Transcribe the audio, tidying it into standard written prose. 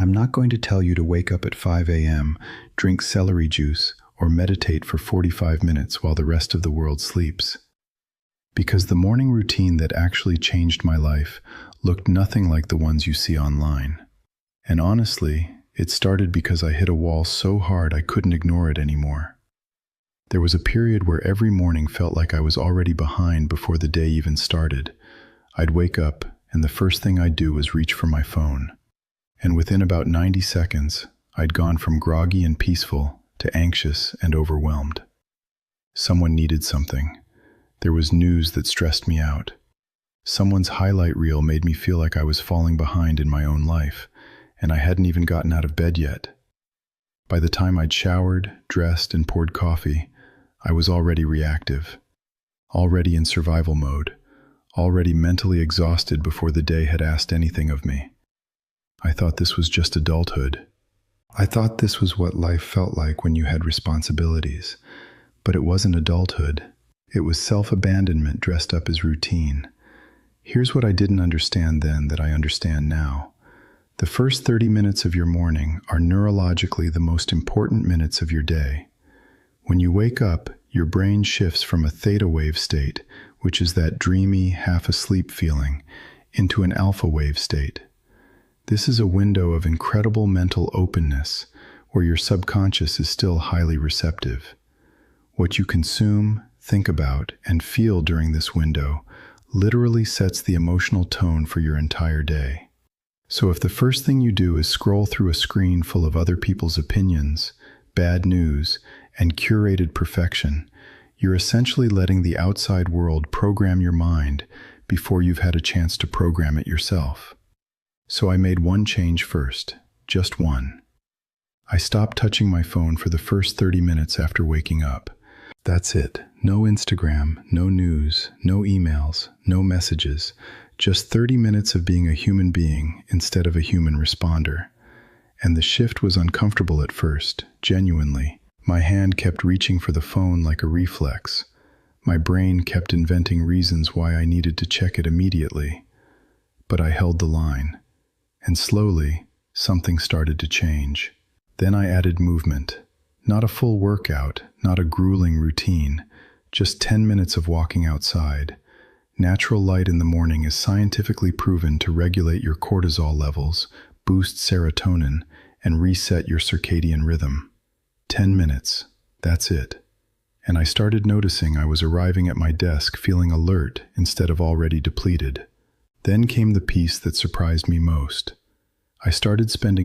I'm not going to tell you to wake up at 5 a.m., drink celery juice, or meditate for 45 minutes while the rest of the world sleeps. Because the morning routine that actually changed my life looked nothing like the ones you see online. And honestly, it started because I hit a wall so hard I couldn't ignore it anymore. There was a period where every morning felt like I was already behind before the day even started. I'd wake up, and the first thing I'd do was reach for my phone. And within about 90 seconds, I'd gone from groggy and peaceful to anxious and overwhelmed. Someone needed something. There was news that stressed me out. Someone's highlight reel made me feel like I was falling behind in my own life, and I hadn't even gotten out of bed yet. By the time I'd showered, dressed, and poured coffee, I was already reactive, already in survival mode, already mentally exhausted before the day had asked anything of me. I thought this was just adulthood. I thought this was what life felt like when you had responsibilities. But it wasn't adulthood. It was self-abandonment dressed up as routine. Here's what I didn't understand then that I understand now. The first 30 minutes of your morning are neurologically the most important minutes of your day. When you wake up, your brain shifts from a theta wave state, which is that dreamy, half-asleep feeling, into an alpha wave state. This is a window of incredible mental openness, where your subconscious is still highly receptive. What you consume, think about, and feel during this window literally sets the emotional tone for your entire day. So if the first thing you do is scroll through a screen full of other people's opinions, bad news, and curated perfection, you're essentially letting the outside world program your mind before you've had a chance to program it yourself. So I made one change first, just one. I stopped touching my phone for the first 30 minutes after waking up. That's it. No Instagram, no news, no emails, no messages. Just 30 minutes of being a human being instead of a human responder. And the shift was uncomfortable at first, genuinely. My hand kept reaching for the phone like a reflex. My brain kept inventing reasons why I needed to check it immediately. But I held the line. And slowly, something started to change. Then I added movement. Not a full workout, not a grueling routine, just 10 minutes of walking outside. Natural light in the morning is scientifically proven to regulate your cortisol levels, boost serotonin, and reset your circadian rhythm. 10 minutes, that's it. And I started noticing I was arriving at my desk feeling alert instead of already depleted. Then came the piece that surprised me most. I started spending